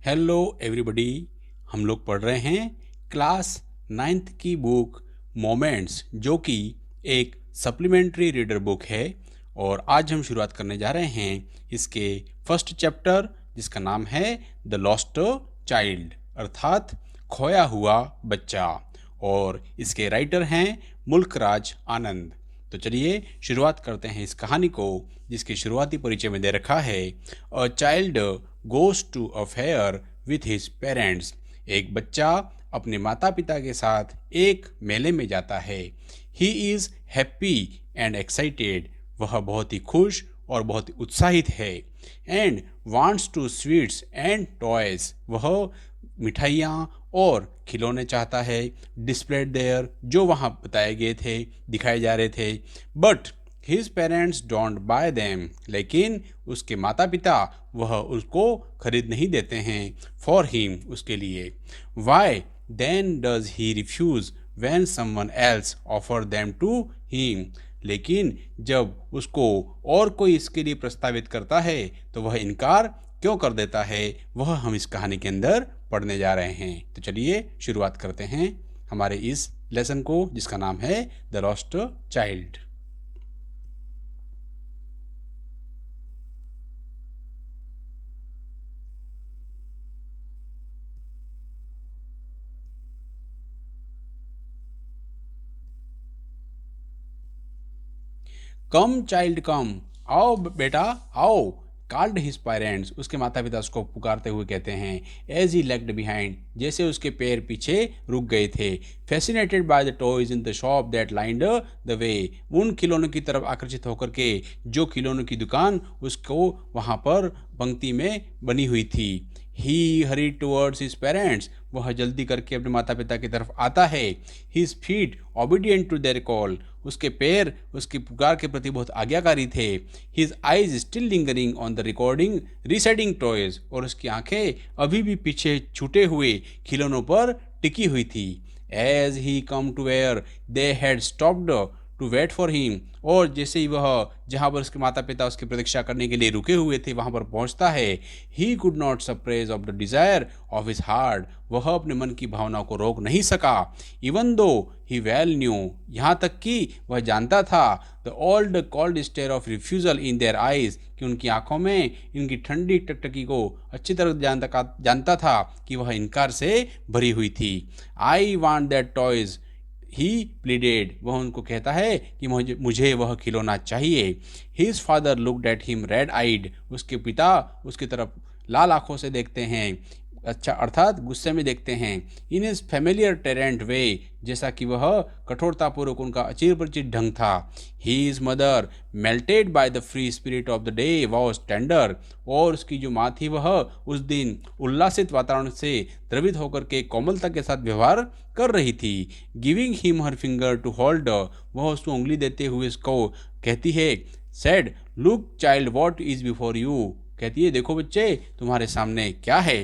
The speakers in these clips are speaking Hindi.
Hello everybody. हम लोग पढ़ रहे हैं क्लास 9th की बुक मोमेंट्स, जो कि एक सप्लीमेंट्री रीडर बुक है। और आज हम शुरुआत करने जा रहे हैं इसके फर्स्ट चैप्टर, जिसका नाम है द लॉस्ट चाइल्ड, अर्थात खोया हुआ बच्चा। और इसके राइटर हैं मुल्कराज आनंद। तो चलिए शुरुआत करते हैं इस कहानी को, जिसके शुरुआती परिचय में दे रखा है a child goes to a fair with his parents. एक बच्चा अपने माता पिता के साथ एक मेले में जाता है। He is happy and excited, वह बहुत ही खुश और बहुत ही उत्साहित है। And wants to sweets and toys, वह मिठाइयाँ और खिलौने चाहता है। डिस्प्लेड देयर, जो वहाँ बताए गए थे, दिखाए जा रहे थे। But his parents don't buy them, लेकिन उसके माता पिता वह उसको खरीद नहीं देते हैं। फॉर हिम, उसके लिए। Why then does he refuse when someone else offer them to him, लेकिन जब उसको और कोई इसके लिए प्रस्तावित करता है तो वह इनकार क्यों कर देता है, वह हम इस कहानी के अंदर पढ़ने जा रहे हैं। तो चलिए शुरुआत करते हैं हमारे इस लेसन को, जिसका नाम है the lost child. Come child come, आओ बेटा आओ। कॉल्ड हिज पेरेंट्स, उसके माता पिता उसको पुकारते हुए कहते हैं। एज ही लेग्ड बिहाइंड, जैसे उसके पैर पीछे रुक गए थे। Fascinated by the toys in the shop that lined the way, उन खिलौनों की तरफ आकर्षित होकर के जो खिलौनों की दुकान उसको वहाँ पर पंक्ति में बनी हुई थी। ही हरीड टुवर्ड्स हिज पेरेंट्स, वह जल्दी करके अपने माता पिता की तरफ आता है। His feet obedient to their call, उसके पैर उसकी पुकार के प्रति बहुत आज्ञाकारी थे। His eyes still lingering on the recording receding toys, और उसकी आंखें अभी भी पीछे छूटे हुए खिलौनों पर टिकी हुई थी। As he come to where they had stopped to wait for him, और जैसे ही वह जहाँ पर उसके माता पिता उसकी प्रतीक्षा करने के लिए रुके हुए थे वहाँ पर पहुँचता है। He could not suppress of the desire of his heart, वह अपने मन की भावनाओं को रोक नहीं सका। इवन दो ही वेल न्यू, यहाँ तक कि वह जानता था the old cold stare of refusal in their eyes, कि उनकी आंखों में इनकी ठंडी टकटकी को अच्छी तरह जानता था कि वह इनकार से भरी हुई थी। I want that toys, he pleaded, वह उनको कहता है कि मुझे वह खिलौना चाहिए। His father looked at him red eyed, उसके पिता उसकी तरफ लाल आंखों से देखते हैं, अच्छा अर्थात गुस्से में देखते हैं। इन हिज फेमिलियर टेरेंट वे, जैसा कि वह कठोरतापूर्वक उनका अचिर परिचित ढंग था। His mother melted by the free spirit of the day was tender, और उसकी जो माँ थी वह उस दिन उल्लासित वातावरण से द्रवित होकर के कोमलता के साथ व्यवहार कर रही थी। Giving him her finger to hold, वह उसको उंगली देते हुए उसको कहती है। Said look child what is before you, कहती है देखो बच्चे तुम्हारे सामने क्या है।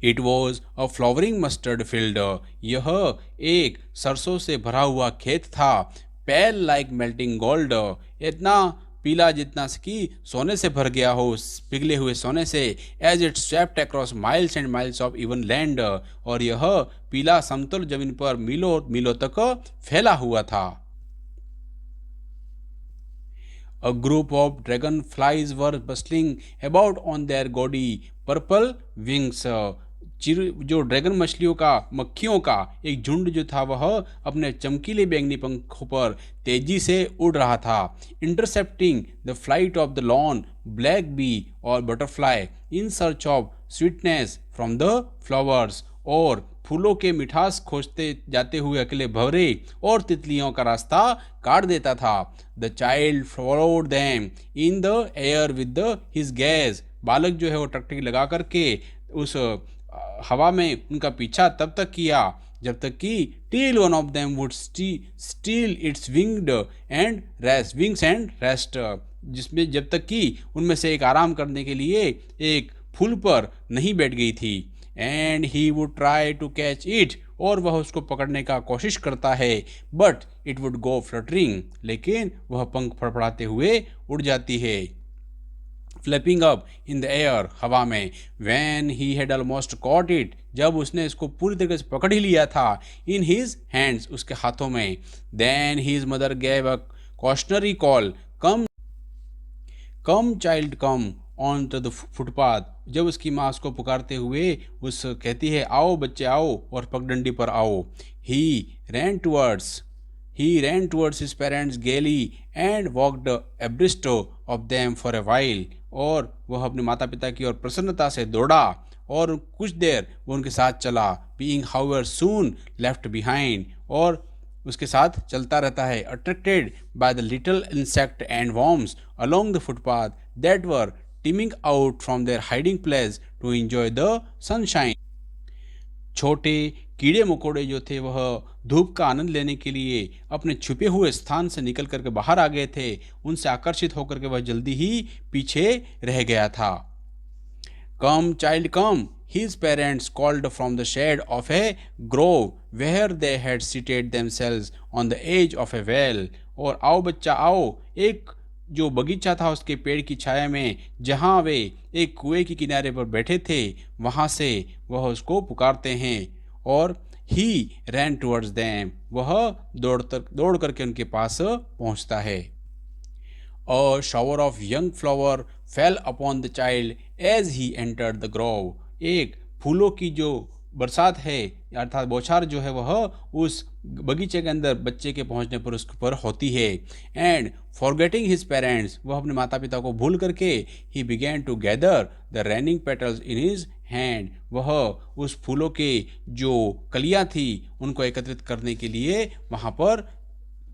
It was a flowering mustard field, यह एक सरसों से भरा हुआ खेत था। पेल लाइक मेल्टिंग गोल्ड, इतना पीला जितना कि सोने से भर गया हो, पिघले हुए सोने से। As it swept across miles and miles of even land, और यह पीला समतल जमीन पर मीलों मीलों तक फैला हुआ था। A group of dragonflies were bustling about on their gaudy purple wings. जो ड्रैगन मक्खियों का एक झुंड जो था वह अपने चमकीले बैंगनी पंखों पर तेजी से उड़ रहा था। Intercepting the flight of the lawn black bee और butterfly in search of sweetness from the flowers, और फूलों के मिठास खोजते जाते हुए अकेले भंवरे और तितलियों का रास्ता काट देता था। The child followed them in the air with his gaze, बालक जो है वो टकटकी लगा करके उस हवा में उनका पीछा तब तक किया जब तक कि till one of them would steel its wings and rest, जिसमें जब तक कि उनमें से एक आराम करने के लिए एक फूल पर नहीं बैठ गई थी। And he would try to catch it, और वह उसको पकड़ने का कोशिश करता है। But it would go fluttering, लेकिन वह पंख फड़फड़ाते हुए उड़ जाती है। Flapping up in the air, हवा में। When he had almost caught it, जब उसने इसको पूरी तरीके से पकड़ ही लिया था, इन हीज हैंड्स, उसके हाथों में। Then his mother gave a cautionary call, come come child come on to the footpath, जब उसकी माँ उसको पुकारते हुए उस कहती है आओ बच्चे आओ और पगडंडी पर आओ। He ran towards He ran towards his parents gaily and walked abreast of them for a while, और वह अपने माता पिता की ओर प्रसन्नता से दौड़ा और कुछ देर वो उनके साथ चला। Being however soon left behind, और उसके साथ चलता रहता है। Attracted by the little insect and worms along the footpath that were teeming out from their hiding place to enjoy the sunshine. छोटे कीड़े मकोड़े जो थे वह धूप का आनंद लेने के लिए अपने छुपे हुए स्थान से निकल करके बाहर आ गए थे। उनसे आकर्षित होकर के वह जल्दी ही पीछे रह गया था। कम child come, his parents called from the shade of a grove where they had seated themselves on the edge of a well, और आओ बच्चा आओ, एक जो बगीचा था उसके पेड़ की छाया में जहाँ वे एक कुएं के किनारे पर बैठे थे, वहाँ से वह उसको पुकारते हैं। और ही रैन टूवर्ड्स देम, वह दौड़ करके उनके पास पहुँचता है। A shower of young flower fell upon the child as he entered the grove, एक फूलों की जो बरसात है अर्थात बौछार जो है वह उस बगीचे के अंदर बच्चे के पहुंचने पर उसके ऊपर होती है। एंड फॉरगेटिंग हिज पेरेंट्स, वह अपने माता पिता को भूल करके he began to gather the raining petals in his hand, वह उस फूलों के जो कलियां थी उनको एकत्रित करने के लिए वहाँ पर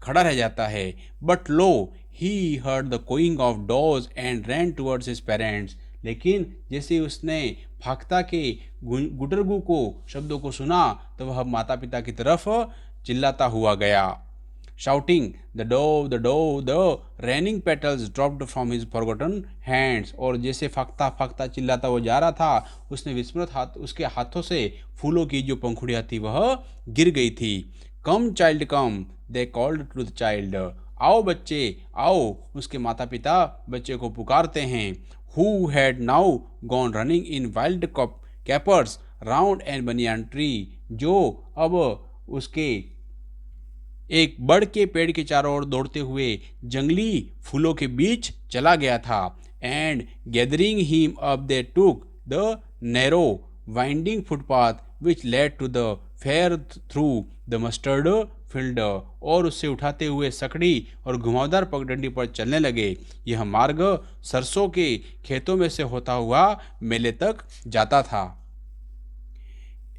खड़ा रह जाता है। But lo he heard the cooing of dogs and ran towards his parents, लेकिन जैसे उसने भागता के गुटरगू को शब्दों को सुना तो वह माता पिता की तरफ चिल्लाता हुआ गया। Shouting the dove the raining petals dropped from his forgotten hands, और जैसे फाकता फाकता चिल्लाता वो जा रहा था उसने विस्मृत हाथ उसके हाथों से फूलों की जो पंखुड़ियाँ थी वह गिर गई थी। Come child come, they called to the child, आओ बच्चे आओ, उसके माता पिता बच्चे को पुकारते हैं। Who had now gone running in wild capers round an banyan tree, जो अब उसके एक बड़ के पेड़ के चारों ओर दौड़ते हुए जंगली फूलों के बीच चला गया था। And gathering him up they took the narrow winding footpath which led to the fair through the mustard field, और उससे उठाते हुए सकड़ी और घुमावदार पगडंडी पर चलने लगे। यह मार्ग सरसों के खेतों में से होता हुआ मेले तक जाता था।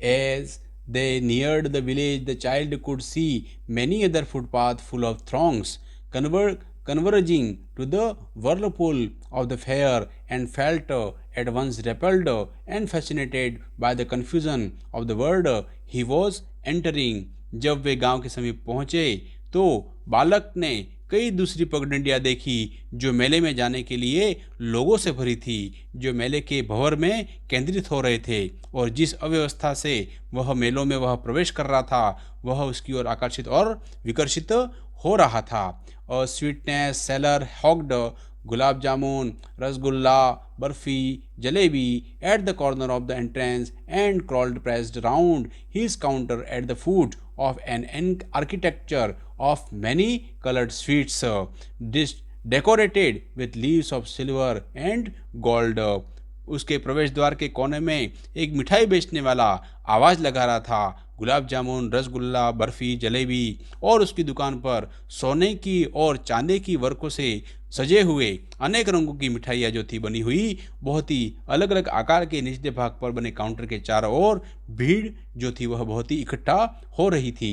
As they neared the village, the child could see many other footpaths full of throngs converging to the whirlpool of the fair, and felt at once repelled and fascinated by the confusion of the world he was entering. जब वे गांव के समीप पहुंचे तो बालक ने कई दूसरी पगडंडियां देखी जो मेले में जाने के लिए लोगों से भरी थी, जो मेले के भंवर में केंद्रित हो रहे थे, और जिस अव्यवस्था से वह मेलों में वह प्रवेश कर रहा था वह उसकी ओर आकर्षित और विकर्षित हो रहा था। और sweetness seller hogged gulab jamun, rasgulla, barfi, jalebi at the corner of the entrance, and crawled pressed round his counter at the foot of an architecture of many colored sweets decorated with leaves of silver and gold. उसके प्रवेश द्वार के कोने में एक मिठाई बेचने वाला आवाज़ लगा रहा था। गुलाब जामुन, रसगुल्ला, बर्फ़ी, जलेबी, और उसकी दुकान पर सोने की और चांदी की वर्कों से सजे हुए अनेक रंगों की मिठाइयाँ जो थी बनी हुई बहुत ही अलग अलग आकार के निचले भाग पर बने काउंटर के चारों ओर भीड़ जो थी वह बहुत ही इकट्ठा हो रही थी।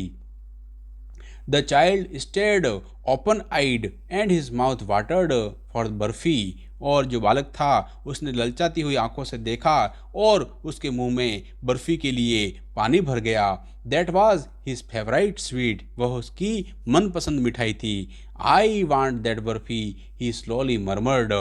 The child stared open eyed and his mouth watered for burfi, और जो बालक था उसने ललचाती हुई आंखों से देखा और उसके मुंह में बर्फी के लिए पानी भर गया। That was his favourite sweet, वह उसकी मनपसंद मिठाई थी। I want that barfi, he slowly murmured,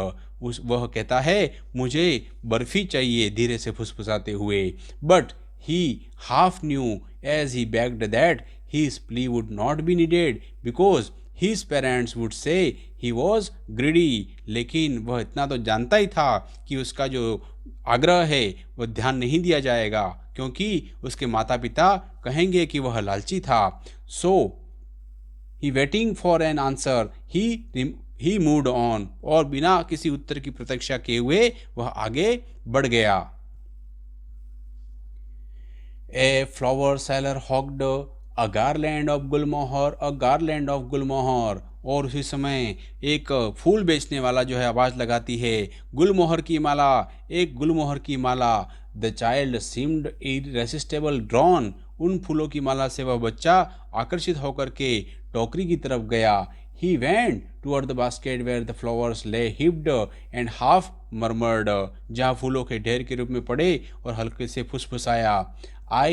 वह कहता है मुझे बर्फी चाहिए धीरे से फुसफुसाते हुए। But he half knew as he begged that his plea would not be needed because his parents would say he was greedy, लेकिन वह इतना तो जानता ही था कि उसका जो आग्रह है वह ध्यान नहीं दिया जाएगा, क्योंकि उसके माता पिता कहेंगे कि वह लालची था। So he waiting for an answer he moved on, और बिना किसी उत्तर की प्रतीक्षा किए हुए वह आगे बढ़ गया। A flower seller hawked a garland of gulmohar, और उसी समय एक फूल बेचने वाला जो है आवाज लगाती है, गुलमोहर की माला, एक गुलमोहर की माला। The child seemed irresistible drawn, उन फूलों की माला से वह बच्चा आकर्षित होकर के टोकरी की तरफ गया। He went toward the basket where the flowers lay heaped and half murmured, जहाँ फूलों के ढेर के रूप में पड़े और हल्के से फुसफुसाया। I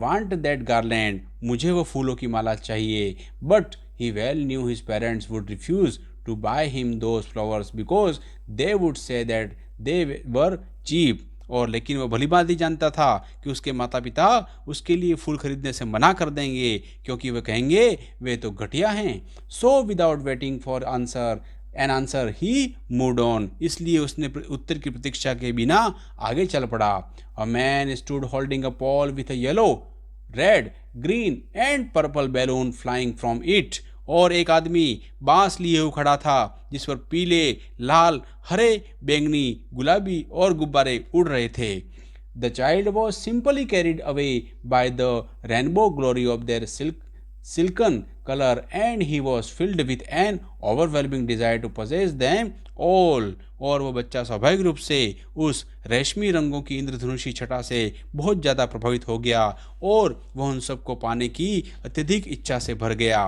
want that garland, मुझे वो फूलों की माला चाहिए। But he well knew his parents would refuse to buy him those flowers because they would say that they were cheap, और लेकिन वह भली भांति जानता था कि उसके माता पिता उसके लिए फूल खरीदने से मना कर देंगे, क्योंकि वह कहेंगे वे तो घटिया हैं। So without waiting for an answer he moved on, इसलिए उसने उत्तर की प्रतीक्षा के बिना आगे चल पड़ा। A man stood holding a Paul with a yellow, red, green and purple balloon flying from it, और एक आदमी बांस लिए हुए खड़ा था जिस पर पीले, लाल, हरे, बैंगनी, गुलाबी और गुब्बारे उड़ रहे थे। The child was simply carried away by the rainbow glory of their silken colour and he was filled with an overwhelming desire to possess them all, और वह बच्चा स्वाभाविक रूप से उस रेशमी रंगों की इंद्रधनुषी छटा से बहुत ज़्यादा प्रभावित हो गया और वह उन सबको पाने की अत्यधिक इच्छा से भर गया।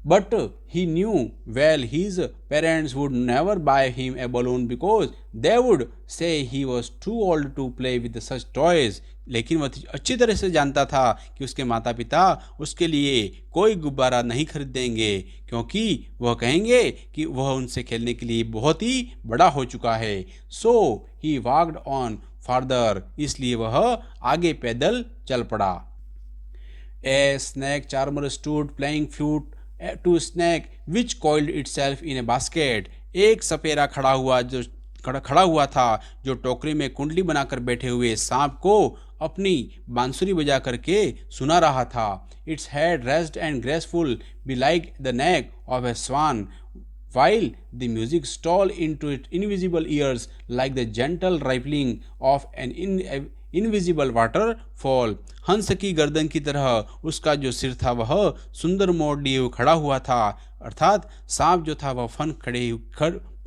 But he knew well his parents would never buy him a balloon because they would say he was too old to play with such toys. लेकिन वह अच्छी तरह से जानता था कि उसके माता पिता उसके लिए कोई गुब्बारा नहीं खरीद देंगे, क्योंकि वह कहेंगे कि वह उनसे खेलने के लिए बहुत ही बड़ा हो चुका है। So he walked on further, इसलिए वह आगे पैदल चल पड़ा। A snake charmer stood playing flute to a snake which coiled itself in a basket, एक सपेरा खड़ा हुआ था जो टोकरी में कुंडली बनाकर बैठे हुए सांप को अपनी बांसुरी बजा करके सुना रहा था। Its head raised and graceful be like the neck of a swan, while the music stole into its invisible ears like the gentle rippling of an invisible waterfall. हंस की गर्दन की तरह उसका जो सिर था वह सुंदर मोड़ लिए हुए खड़ा हुआ था, अर्थात सांप जो था वह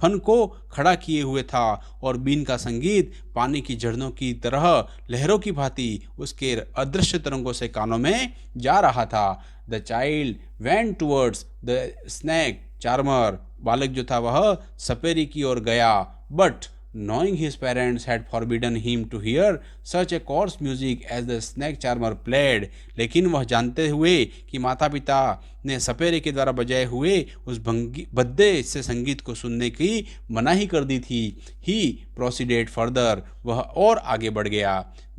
फन को खड़ा किए हुए था और बीन का संगीत पानी की झरनों की तरह लहरों की भांति उसके अदृश्य तरंगों से कानों में जा रहा था। The child went towards the snake charmer, बालक जो था वह सपेरी की ओर गया। But knowing his parents had forbidden him to hear such a coarse music as the snake charmer played, लेकिन वह जानते हुए कि माता पिता ने सपेरे के द्वारा बजाए हुए उस भद्दे से संगीत को सुनने की मनाही कर दी थी, he proceeded further, वह और आगे बढ़ गया।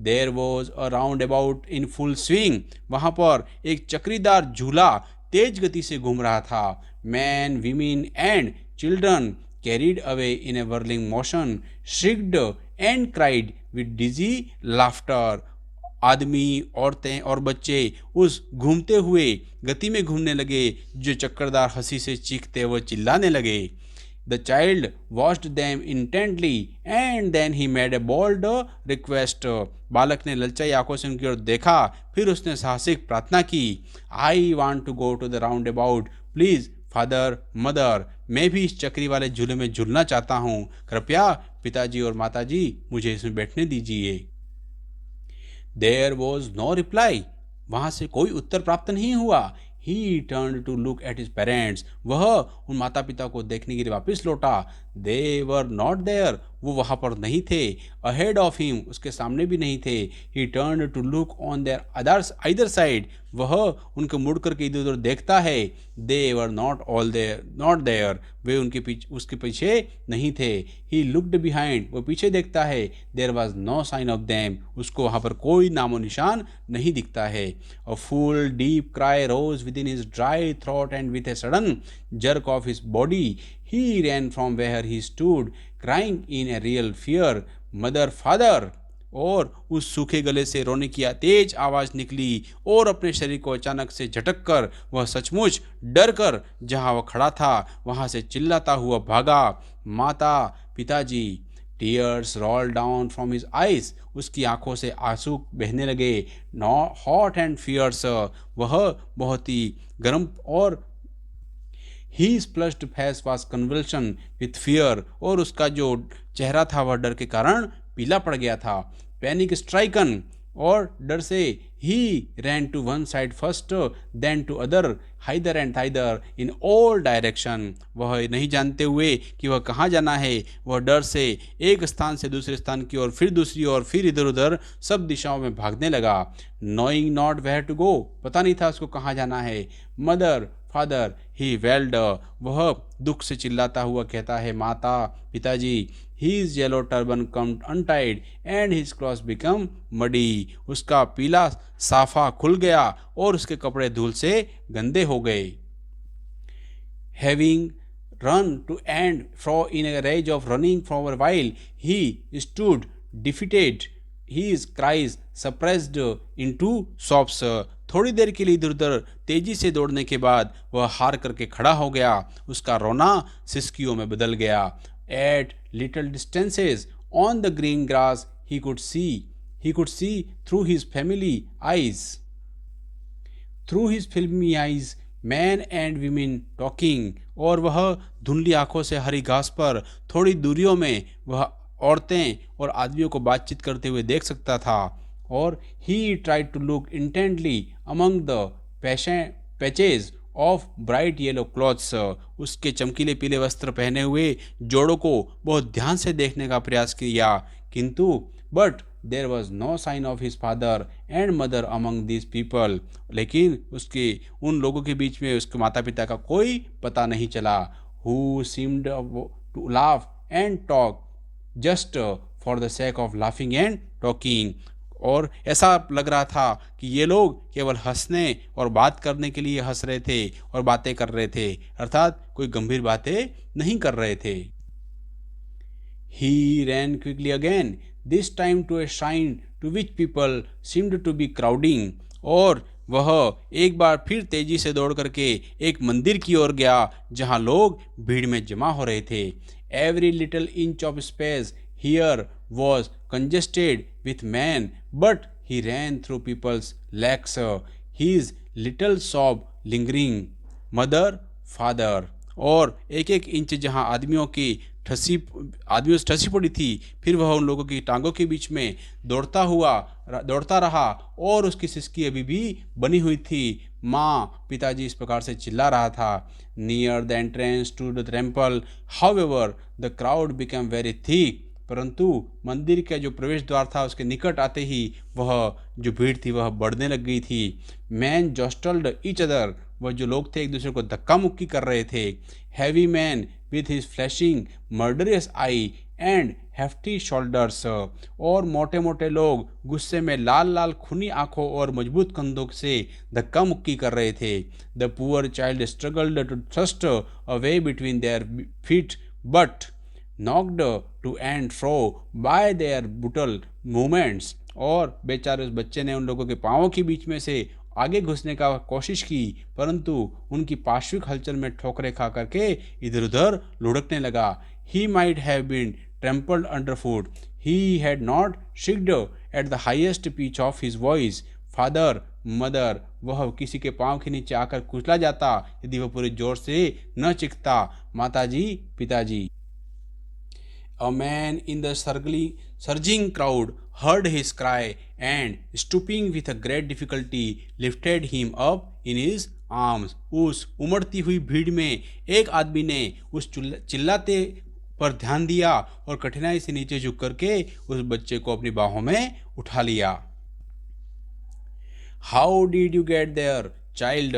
There was a roundabout in full swing, वहाँ पर एक चक्रीदार झूला तेज गति से घूम रहा था। Men, women and children carried away in a whirling motion, shrieked and cried with dizzy laughter. आदमी, औरतें और बच्चे उस घूमते हुए गति में घूमने लगे जो चक्करदार हंसी से चीखते व चिल्लाने लगे। The child watched them intently and then he made a bold request. बालक ने ललचाई आंखों से उनकी ओर देखा, फिर उसने साहसिक प्रार्थना की। I want to go to the roundabout, please father, mother, मैं भी इस चक्री वाले झूले में झूलना चाहता हूँ, कृपया पिताजी और माताजी मुझे इसमें बैठने दीजिए। There was no reply, वहाँ से कोई उत्तर प्राप्त नहीं हुआ। He turned to look at his parents, वह उन माता पिता को देखने के लिए वापस लौटा। दे वर नॉट देयर, वो वहाँ पर नहीं थे। अहेड ऑफ हिम, उसके सामने भी नहीं थे। He turn to look on their others either side, वह उनके मुड़ करके इधर उधर देखता है। दे वर नॉट देयर, वे उनके पीछे उसके पीछे नहीं थे। ही लुक्ड बिहाइंड, वो पीछे देखता है। There was no sign of them, उसको वहाँ पर कोई नामो निशान नहीं दिखता है। A full deep cry rose within his dry throat and with a sudden jerk of his body, he ran from where he stood, crying in a real fear, mother, father. और उस सूखे गले से रोने की तेज आवाज निकली और अपने शरीर को अचानक से झटक कर वह सचमुच डर कर जहाँ वह खड़ा था वहाँ से चिल्लाता हुआ भागा, माता, पिताजी। Tears roll down from his eyes, उसकी आंखों से आंसू बहने लगे। हॉट एंड फियर्स, वह बहुत ही गर्म और His flushed face was convulsion with fear, और उसका जो चेहरा था वह डर के कारण पीला पड़ गया था। पैनिक स्ट्राइकन, और डर से he ran to one side first, then to other, hither and thither in all direction, वह नहीं जानते हुए कि वह कहाँ जाना है, वह डर से एक स्थान से दूसरे स्थान की ओर, फिर दूसरी ओर, फिर इधर उधर सब दिशाओं में भागने लगा। Knowing not where to go, पता नहीं था उसको कहाँ जाना है। Mother, फादर, ही वेल्ड, वह दुख से चिल्लाता हुआ कहता है, माता, पिताजी। His yellow turban come untied and his clothes become muddy, उसका पीला साफा खुल गया और उसके कपड़े धूल से गंदे हो गए। Having run to and fro in a rage of running for a while, he stood defeated, his cries suppressed into sobs, थोड़ी देर के लिए इधर उधर तेजी से दौड़ने के बाद वह हार करके खड़ा हो गया, उसका रोना सिसकियों में बदल गया। At little distances on the green grass he could see through his filmy eyes men and women talking, और वह धुंधली आंखों से हरी घास पर थोड़ी दूरियों में वह औरतें और आदमियों को बातचीत करते हुए देख सकता था। और he tried to look intently among the patches of bright yellow clothes, उसके चमकीले पीले वस्त्र पहने हुए जोड़ों को बहुत ध्यान से देखने का प्रयास किया, किंतु but there was no sign of his father and mother among these people, लेकिन उसके उन लोगों के बीच में उसके माता पिता का कोई पता नहीं चला। Who seemed to laugh and talk just for the sake of laughing and talking, और ऐसा लग रहा था कि ये लोग केवल हंसने और बात करने के लिए हंस रहे थे और बातें कर रहे थे, अर्थात कोई गंभीर बातें नहीं कर रहे थे। He ran quickly again, this time to a shrine to which people seemed to be crowding, और वह एक बार फिर तेजी से दौड़ करके एक मंदिर की ओर गया जहां लोग भीड़ में जमा हो रहे थे। Every little inch of space here was congested with men, but he ran through people's legs, his little sob lingering, mother, father, और एक एक इंच जहां आदमियों से ठसी पड़ी थी, फिर वह उन लोगों की टांगों के बीच में दौड़ता रहा और उसकी सिसकी अभी भी बनी हुई थी। माँ, पिताजी, इस प्रकार से चिल्ला रहा था। Near the entrance to the temple however the crowd become very thick, परंतु मंदिर का जो प्रवेश द्वार था उसके निकट आते ही वह जो भीड़ थी वह बढ़ने लग गई थी। मैन जॉस्टल्ड ईच अदर, वह जो लोग थे एक दूसरे को धक्का मुक्की कर रहे थे। Heavy man with his flashing murderous eye and hefty shoulders, और मोटे मोटे लोग गुस्से में लाल लाल खूनी आंखों और मजबूत कंधों से धक्का मुक्की कर रहे थे। The poor child struggled to thrust away between their feet but knocked to and fro by their brutal movements, और बेचारे उस बच्चे ने उन लोगों के पाँवों के बीच में से आगे घुसने का कोशिश की, परंतु उनकी पार्श्विक हलचल में ठोकरें खा करके इधर उधर लुढ़कने लगा। He might have been trampled underfoot. He had not shrieked at the highest pitch of his voice. Father, mother, वह किसी के पाँव के नीचे आकर कुचला जाता यदि वह पूरे जोर से न चीखता। माताजी, पिताजी। A man in the surging crowd heard his cry and, stooping with a great difficulty, lifted him up in his arms. उस उमड़ती हुई भीड़ में एक आदमी ने उस चिल्लाते पर ध्यान दिया और कठिनाई से नीचे झुक करके उस बच्चे को अपनी बाहों में उठा लिया। How did you get their child,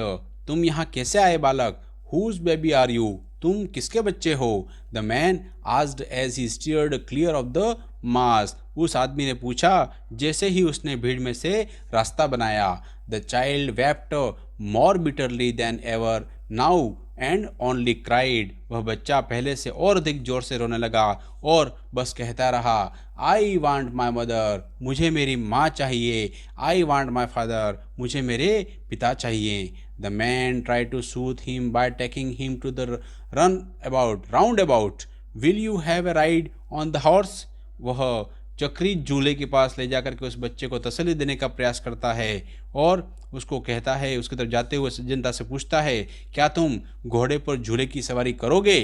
तुम यहाँ कैसे आए बालक। हुज बेबी आर यू, तुम किसके बच्चे हो। The man asked as he steered clear of the mass, उस आदमी ने पूछा जैसे ही उसने भीड़ में से रास्ता बनाया। The child wept more bitterly then ever now and only cried, वह बच्चा पहले से और अधिक जोर से रोने लगा और बस कहता रहा, आई वांट माई मदर, मुझे मेरी माँ चाहिए। आई वांट माई फादर, मुझे मेरे पिता चाहिए। The man try to soothe him by taking him to the roundabout, will you have a ride on the horse, वह चक्री झूले के पास ले जाकर के उस बच्चे को तसल्ली देने का प्रयास करता है और उसको कहता है, उसकी तरफ जाते हुए जनता से पूछता है, क्या तुम घोड़े पर झूले की सवारी करोगे।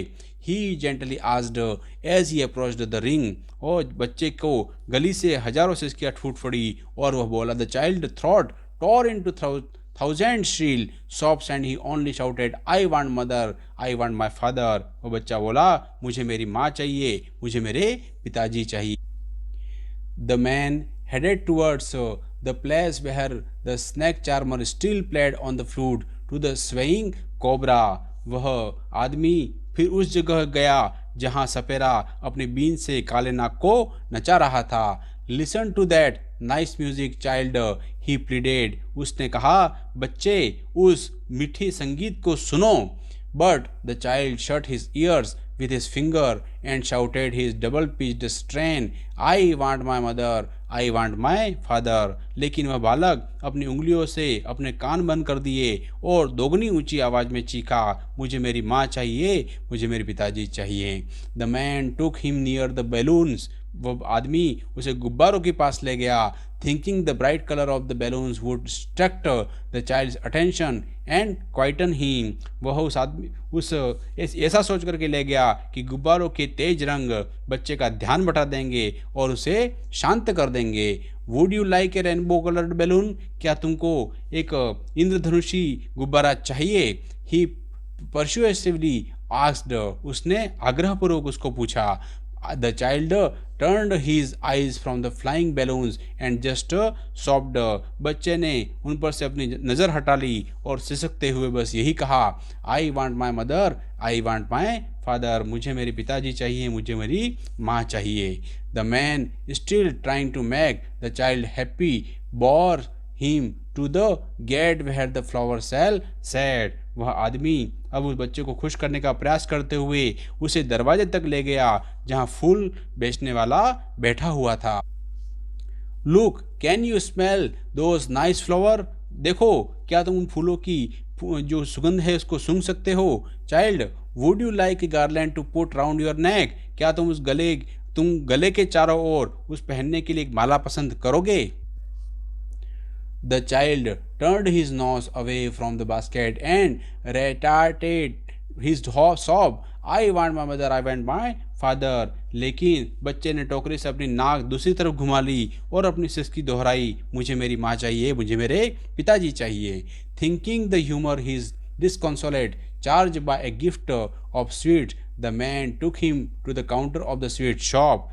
He gently asked as he approached the ring, और बच्चे को गली से हजारों सिसकियां फूट पड़ी और वह बोला। The child throat tore into thousand shrill sobs and he only shouted, I want mother, I want my father, वो बच्चा बोला मुझे मेरी माँ चाहिए, मुझे मेरे पिताजी चाहिए। The man headed towards the place where the snake charmer still played on the flute to the swaying cobra, वह आदमी फिर उस जगह गया जहाँ सपेरा अपने बीन से काले नाग को नचा रहा था। Listen to that nice music child, he pleaded, उसने कहा बच्चे उस मीठी संगीत को सुनो। But the child shut his ears with his finger and shouted his double-pitched strain, I want my mother, I want my father, लेकिन वह बालक अपनी उंगलियों से अपने कान बंद कर दिए और दोगुनी ऊंची आवाज में चीखा, मुझे मेरी माँ चाहिए, मुझे मेरे पिताजी चाहिए। The man took him near the balloons, वह आदमी उसे गुब्बारों के पास ले गया। Thinking the bright color of the balloons would distract the child's attention and quieten him, वह ऐसा सोच करके ले गया कि गुब्बारों के तेज रंग बच्चे का ध्यान बटा देंगे और उसे शांत कर देंगे। Would you like a rainbow colored balloon, क्या तुमको एक इंद्रधनुषी गुब्बारा चाहिए। He persuasively asked, उसने आग्रहपूर्वक उसको पूछा। The child turned his eyes from the flying balloons and just sobbed, बच्चे ने उन पर से अपनी नज़र हटा ली और सिसकते हुए बस यही कहा, I want my mother, I want my father, मुझे मेरे पिताजी चाहिए, मुझे मेरी माँ चाहिए। The man still trying to make the child happy bore him to the gate where the flower shell sat, वह आदमी अब उस बच्चे को खुश करने का प्रयास करते हुए उसे दरवाजे तक ले गया जहां फूल बेचने वाला बैठा हुआ था। Look can you smell those nice flower, देखो क्या तुम उन फूलों की जो सुगंध है उसको सूंघ सकते हो। Child would you like a garland to put round your neck, क्या तुम गले के चारों ओर उस पहनने के लिए एक माला पसंद करोगे। The child turned his nose away from the basket and retorted his sob, I want my mother, I want my father, लेकिन बच्चे ने टोकरी से अपनी नाक दूसरी तरफ घुमा ली और अपनी सिसकी दोहराई, मुझे मेरी माँ चाहिए, मुझे मेरे पिताजी चाहिए। Thinking the humor his disconsolate charged by a gift of sweets, the man took him to the counter of the sweet shop,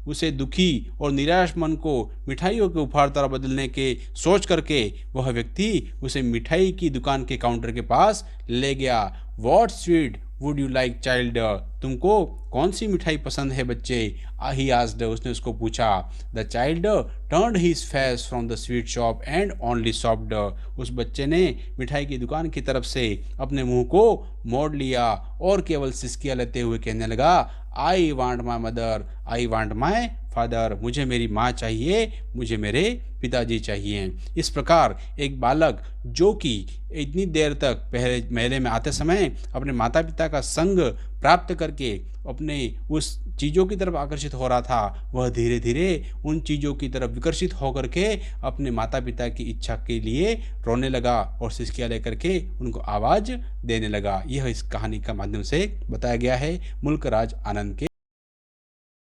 उसे दुखी और निराश मन को मिठाइयों के उपहार तरह बदलने के सोच करके वह व्यक्ति उसे मिठाई की दुकान के काउंटर के पास ले गया। What sweet would you like child, तुमको कौन सी मिठाई पसंद है बच्चे। ही asked, उसने उसको पूछा। The child turned his face from the sweet shop and only sobbed, उस बच्चे ने मिठाई की दुकान की तरफ से अपने मुंह को मोड़ लिया और केवल सिसकियां लेते हुए कहने लगा, I want my mother, I want my father, मुझे मेरी माँ चाहिए, मुझे मेरे पिताजी चाहिए। इस प्रकार एक बालक जो कि इतनी देर तक पहले मेले में आते समय अपने माता पिता का संग प्राप्त करके अपने उस चीज़ों की तरफ आकर्षित हो रहा था, वह धीरे धीरे उन चीज़ों की तरफ विकर्षित होकर के अपने माता पिता की इच्छा के लिए रोने लगा और सिसकियाँ लेकर के उनको आवाज़ देने लगा। यह इस कहानी का माध्यम से बताया गया है मुल्क राज आनंद के